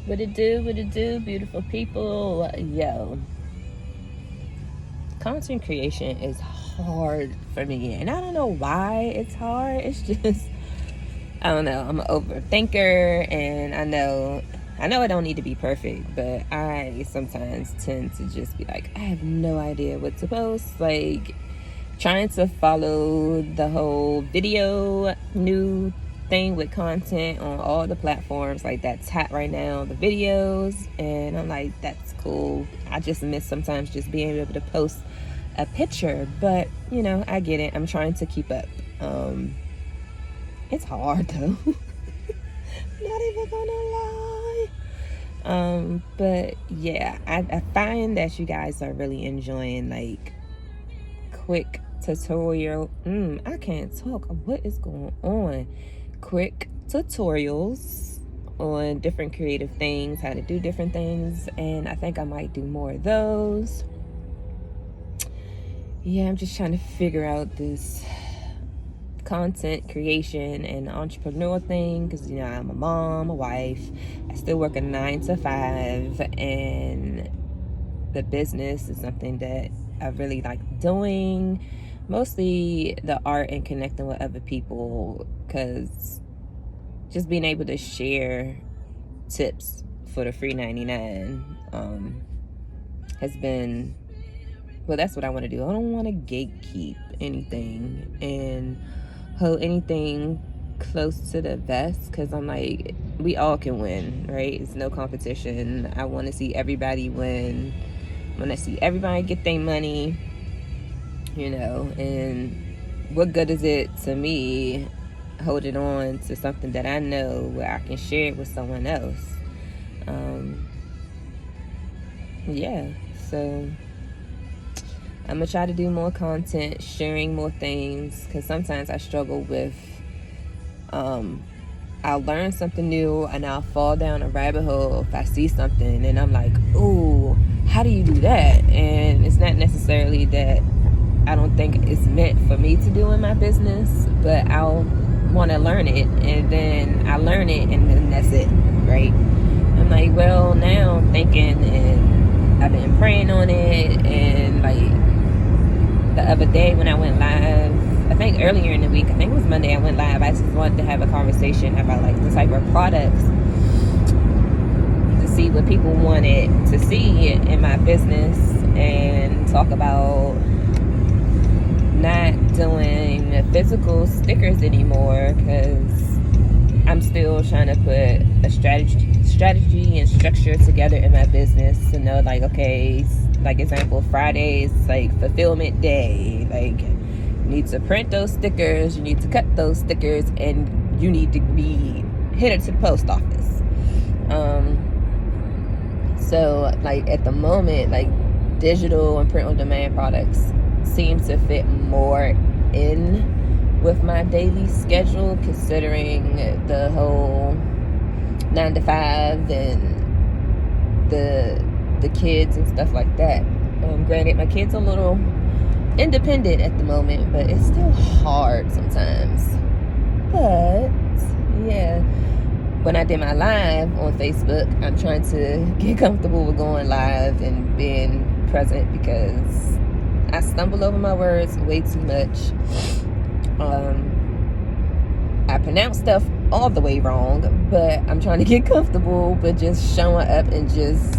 What it do, beautiful people? Yo, content creation is hard for me, and I don't know why it's hard. It's just, I don't know. I'm an overthinker, and I know I don't need to be perfect, but I sometimes tend to just be like, I have no idea what to post. Like, trying to follow the whole video new thing with content on all the platforms, like that's hot right now, the videos, and I'm like, that's cool. I just miss sometimes just being able to post a picture, but you know, I get it. I'm trying to keep up. It's hard though. Not even gonna lie. But yeah, I find that you guys are really enjoying like quick tutorial. I can't talk. What is going on? Quick tutorials on different creative things, how to do different things, and I think I might do more of those. Yeah, I'm just trying to figure out this content creation and entrepreneur thing, because you know, I'm a mom, a wife. I still work a 9 to 5, and the business is something that I really like doing. Mostly the art and connecting with other people, because just being able to share tips for the free 99 has been, well, that's what I want to do. I don't want to gatekeep anything and hold anything close to the vest, because I'm like, we all can win, right? It's no competition. I want to see everybody win. I want to see everybody get their money, you know, and what good is it to me holding on to something that I know where I can share it with someone else? Yeah, so I'm gonna try to do more content, sharing more things, because sometimes I struggle with, I'll learn something new and I'll fall down a rabbit hole if I see something and I'm like, ooh, how do you do that? And it's not necessarily that I don't think it's meant for me to do in my business, but I'll want to learn it, and then I learn it, and then that's it, right? I'm like, well, now I'm thinking, and I've been praying on it, and like the other day when I went live, I think earlier in the week, I think it was Monday, I went live. I just wanted to have a conversation about like the type of products, to see what people wanted to see in my business, and talk about not doing physical stickers anymore, because I'm still trying to put a strategy and structure together in my business to know, like, okay, like example, Fridays like fulfillment day, like you need to print those stickers, you need to cut those stickers, and you need to be headed to the post office. So like at the moment, like digital and print on demand products seem to fit more in with my daily schedule, considering the whole 9 to 5 and the kids and stuff like that. Granted, my kids are a little independent at the moment, but it's still hard sometimes. But yeah, when I did my live on Facebook, I'm trying to get comfortable with going live and being present, because I stumble over my words way too much. I pronounce stuff all the way wrong, but I'm trying to get comfortable with just showing up and just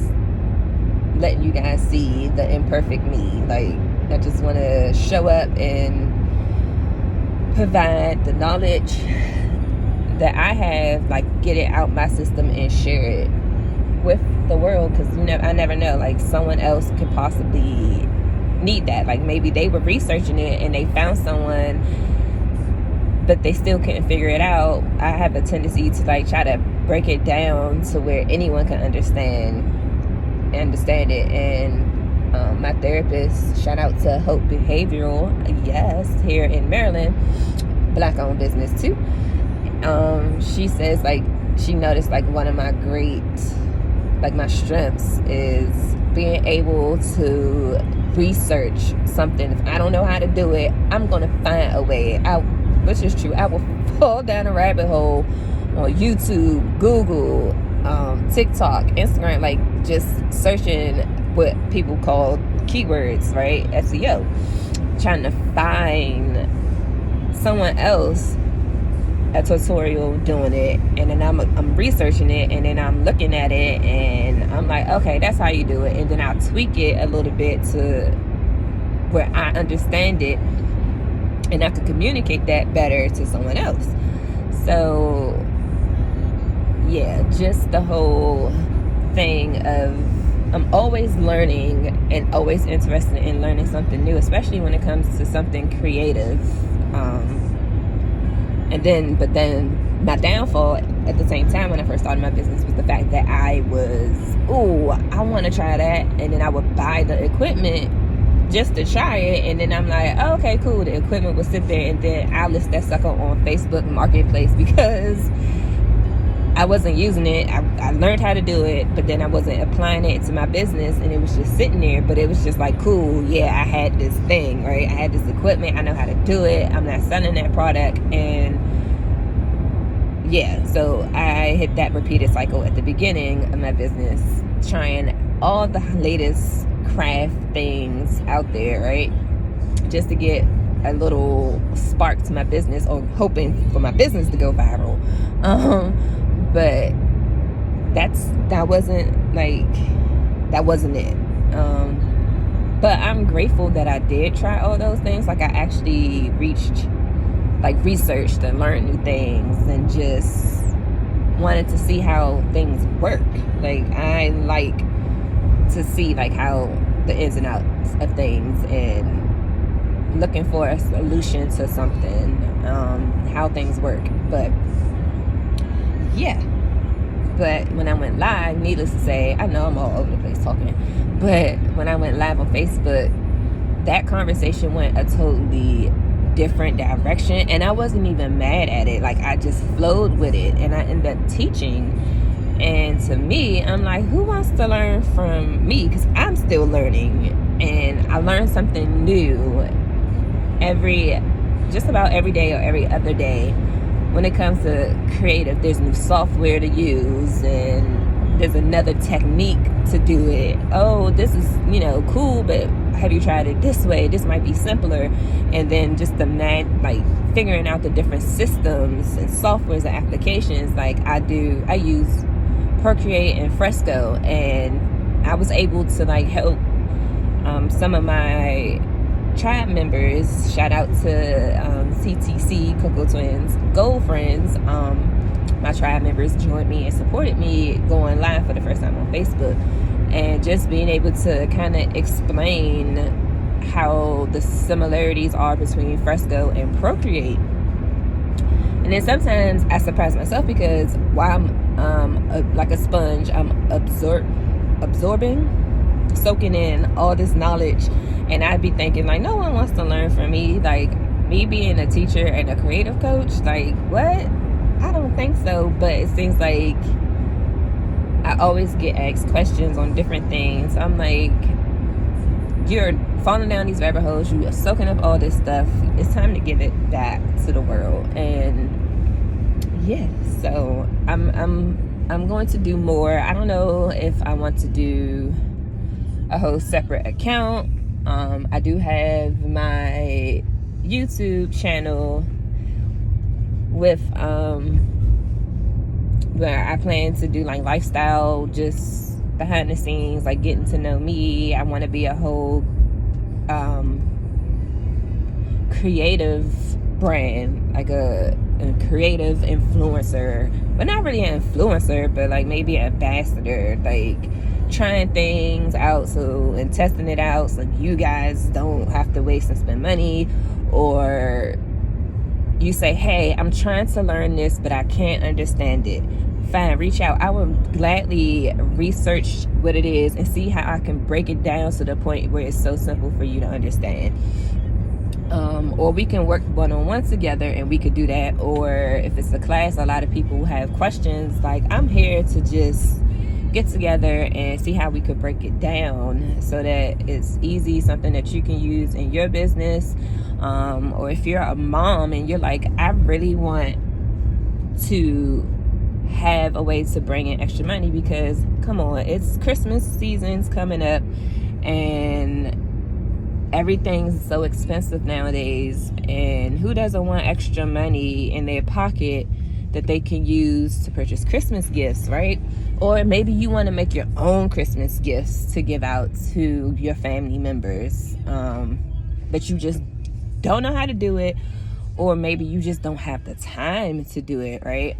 letting you guys see the imperfect me. Like, I just want to show up and provide the knowledge that I have, like get it out my system and share it with the world, because you know, I never know, like someone else could possibly need that. Like maybe they were researching it and they found someone, but they still couldn't figure it out. I have a tendency to like try to break it down to where anyone can understand it. And my therapist, shout out to Hope Behavioral, yes, here in Maryland, Black owned business too. She says like she noticed like one of my great, like my strengths is being able to research something. If I don't know how to do it, I'm gonna find a way. Which is true. I will fall down a rabbit hole on YouTube, Google, TikTok, Instagram, like just searching what people call keywords, right? SEO, trying to find someone else a tutorial doing it, and then I'm researching it, and then I'm looking at it, and I'm like, okay, that's how you do it, and then I'll tweak it a little bit to where I understand it and I can communicate that better to someone else. So yeah, just the whole thing of I'm always learning and always interested in learning something new, especially when it comes to something creative. But then my downfall at the same time when I first started my business was the fact that I want to try that, and then I would buy the equipment just to try it, and then I'm like, oh, okay, cool, the equipment will sit there, and then I'll list that sucker on Facebook Marketplace because I wasn't using it. I learned how to do it, but then I wasn't applying it to my business, and it was just sitting there. But it was just like, cool, yeah, I had this thing, right? I had this equipment, I know how to do it, I'm not selling that product. And yeah, so I hit that repeated cycle at the beginning of my business, trying all the latest craft things out there, right? Just to get a little spark to my business, or hoping for my business to go viral. But that wasn't it. But I'm grateful that I did try all those things. Like I actually researched and learned new things, and just wanted to see how things work. Like I like to see like how the ins and outs of things, and looking for a solution to something, how things work. But yeah, but when I went live, needless to say, I know I'm all over the place talking, but when I went live on Facebook, that conversation went a totally different direction, and I wasn't even mad at it. Like I just flowed with it, and I ended up teaching. And to me, I'm like, who wants to learn from me? Because I'm still learning, and I learn something new just about every day or every other day. When it comes to creative, there's new software to use, and there's another technique to do it. Oh, this is, cool, but have you tried it this way? This might be simpler. And then just figuring out the different systems and softwares and applications. Like I use Procreate and Fresco, and I was able to help some of my tribe members. Shout out to CTC Cocoa Twins Gold Friends. My tribe members joined me and supported me going live for the first time on Facebook, and just being able to kind of explain how the similarities are between Fresco and Procreate. And then sometimes I surprise myself, because while I'm like a sponge, I'm absorbing, soaking in all this knowledge, and I'd be thinking like, no one wants to learn from me. Like me being a teacher and a creative coach, like what? I don't think so. But it seems like I always get asked questions on different things. I'm like, you're falling down these rabbit holes, you are soaking up all this stuff, it's time to give it back to the world. And yeah, so I'm going to do more. I don't know if I want to do a whole separate account. I do have my YouTube channel with where I plan to do lifestyle, just behind the scenes, getting to know me. I want to be a whole creative brand, like a creative influencer, but not really an influencer, but maybe an ambassador, trying things out and testing it out, so you guys don't have to waste and spend money. Or you say, hey, I'm trying to learn this, but I can't understand it. Fine, reach out. I will gladly research what it is and see how I can break it down to the point where it's so simple for you to understand. Or we can work one-on-one together, and we could do that. Or if it's a class, a lot of people have questions. I'm here to just get together and see how we could break it down so that it's easy, something that you can use in your business. Or if you're a mom and you're like, I really want to have a way to bring in extra money, because come on, it's Christmas season's coming up and everything's so expensive nowadays, and who doesn't want extra money in their pocket that they can use to purchase Christmas gifts, right? Or maybe you want to make your own Christmas gifts to give out to your family members, but you just don't know how to do it, or maybe you just don't have the time to do it, right?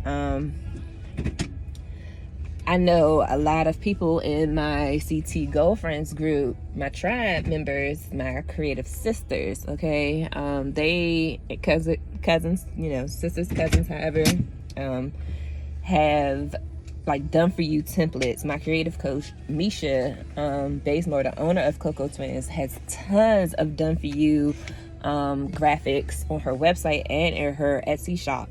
I know a lot of people in my CT Girlfriends group, my tribe members, my creative sisters, okay? They, cousins, sisters, cousins, however, have like done for you templates. My creative coach, Misha Bazemore, the owner of Coco Twins, has tons of done for you graphics on her website and in her Etsy shop.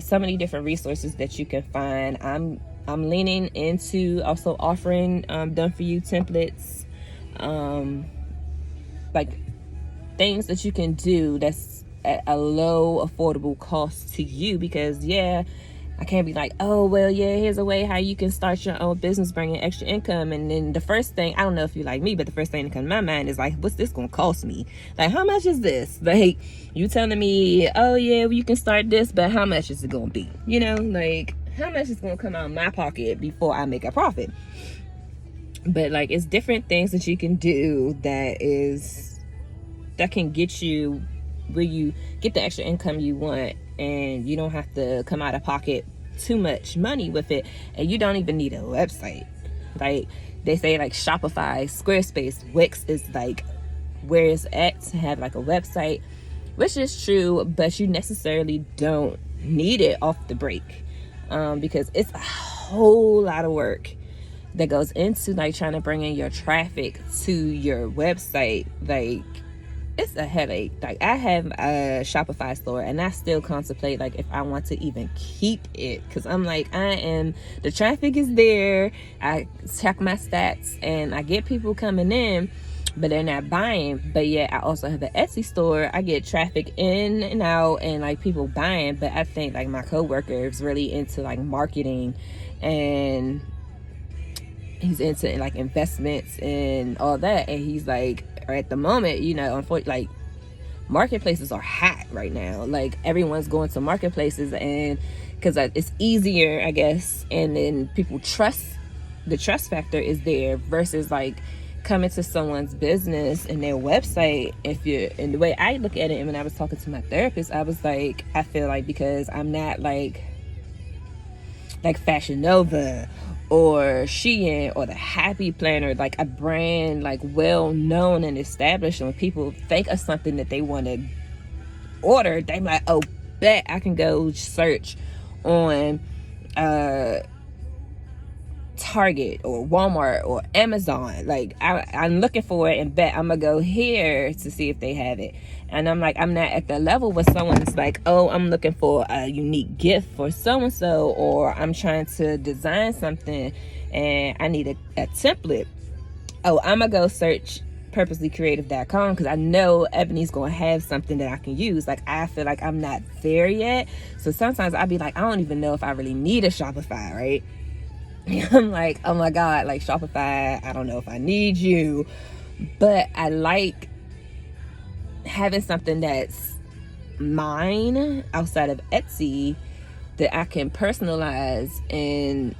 So many different resources that you can find. I'm leaning into also offering done for you templates, like things that you can do that's at a low affordable cost to you, because I can't be like, oh well, here's a way how you can start your own business bringing extra income, and then the first thing, I don't know if you like me, but the first thing that comes to my mind is like, what's this gonna cost me? Like, how much is this? Like, you telling me, oh yeah, well, you can start this, but how much is it gonna be? Like, how much is gonna come out of my pocket before I make a profit? But like, it's different things that you can do that can get you where you get the extra income you want, and you don't have to come out of pocket too much money with it, and you don't even need a website. Like they say, like Shopify, Squarespace, Wix is like where it's at to have like a website, which is true, but you necessarily don't need it off the break, because it's a whole lot of work that goes into like trying to bring in your traffic to your website. Like, it's a headache. Like, I have a Shopify store and I still contemplate like if I want to even keep it, because I'm like, the traffic is there, I check my stats and I get people coming in, but they're not buying. But yet I also have an Etsy store, I get traffic in and out and like people buying. But I think like my coworker is really into like marketing, and he's into like investments and all that, and he's like, at the moment, unfortunately, like marketplaces are hot right now. Like, everyone's going to marketplaces, and because it's easier, I guess, and then people trust, the trust factor is there, versus like coming to someone's business and their website. And the way I look at it, and when I was talking to my therapist, I was like, I feel like because I'm not like Fashion Nova or Shein or the Happy Planner, like a brand like well known and established, and when people think of something that they want to order, they like, oh, bet I can go search on Target or Walmart or Amazon. Like, I'm looking for it, and bet I'm gonna go here to see if they have it. And I'm like, I'm not at the level where someone's like, oh, I'm looking for a unique gift for so-and-so, or I'm trying to design something and I need a template. Oh, I'm gonna go search PurposelyKreative.com because I know Ebony's gonna have something that I can use. Like, I feel like I'm not there yet. So sometimes I'll be like, I don't even know if I really need a Shopify, right? I'm like, oh my God, like Shopify, I don't know if I need you. But I like having something that's mine outside of Etsy that I can personalize and,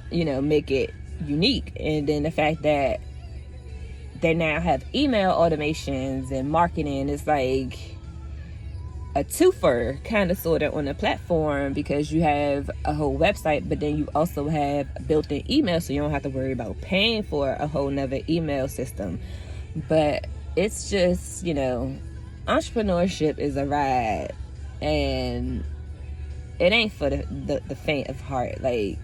make it unique. And then the fact that they now have email automations and marketing is like a twofer, kind of sort of, on the platform, because you have a whole website, but then you also have built-in email, so you don't have to worry about paying for a whole nother email system. But it's just, entrepreneurship is a ride, and it ain't for the faint of heart. Like,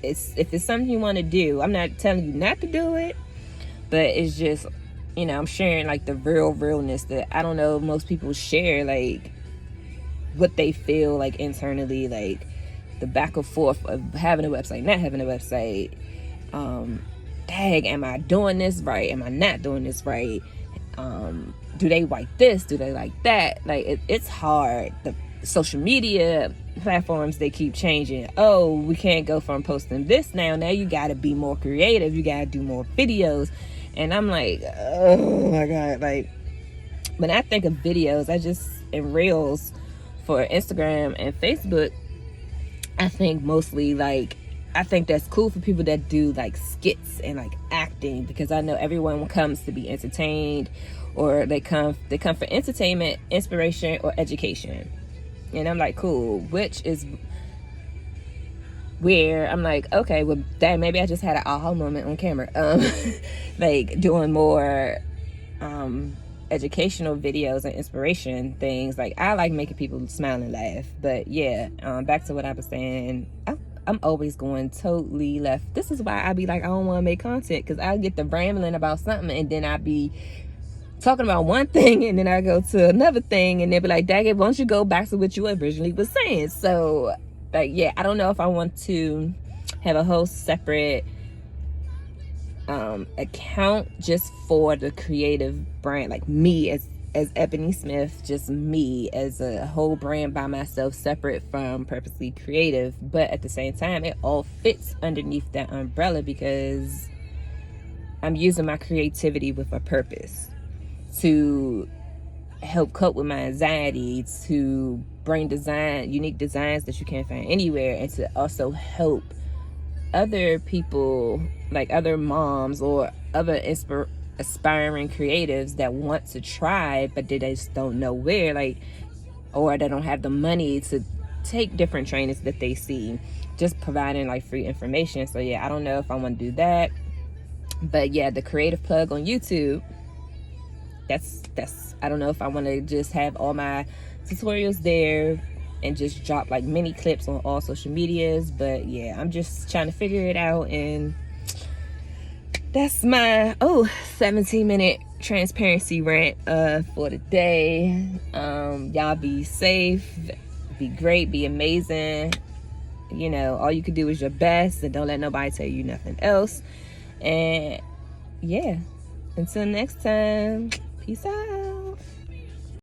if it's something you want to do, I'm not telling you not to do it, but it's just, I'm sharing like the realness that I don't know most people share, like what they feel like internally, like the back and forth of having a website, not having a website. Dang, am I doing this right? Am I not doing this right? Do they like this? Do they like that? Like, it's hard. The social media, platforms, they keep changing. Oh, we can't go from posting this now you got to be more creative, you got to do more videos. And I'm like, oh my god, like when I think of videos, I just in reels for Instagram and Facebook, I think mostly like, I think that's cool for people that do like skits and like acting, because I know everyone comes to be entertained, or they come for entertainment, inspiration, or education. And I'm like, cool, which is where I'm like, okay, well, that maybe I just had an aha moment on camera. Like doing more educational videos and inspiration things. Like I like making people smile and laugh. But yeah, back to what I was saying, I'm always going totally left. This is why I be like, I don't want to make content, because I get the rambling about something and then I be talking about one thing and then I go to another thing and they'll be like, dang it, why don't you go back to what you originally was saying? So like, yeah, I don't know if I want to have a whole separate account just for the creative brand, like me as Ebony Smith, just me as a whole brand by myself, separate from Purposely Creative. But at the same time, it all fits underneath that umbrella, because I'm using my creativity with a purpose to help cope with my anxiety, to bring unique designs that you can't find anywhere, and to also help other people, like other moms or other aspiring creatives that want to try, but they just don't know where, like, or they don't have the money to take different trainings that they see, just providing like free information. So yeah, I don't know if I want to do that. But yeah, the creative plug on YouTube, that's I don't know if I want to just have all my tutorials there and just drop like mini clips on all social medias. But yeah, I'm just trying to figure it out, and that's my 17-minute transparency rant for the day. Y'all be safe, be great, be amazing. You know, all you can do is your best, and don't let nobody tell you nothing else. And yeah, until next time, peace out.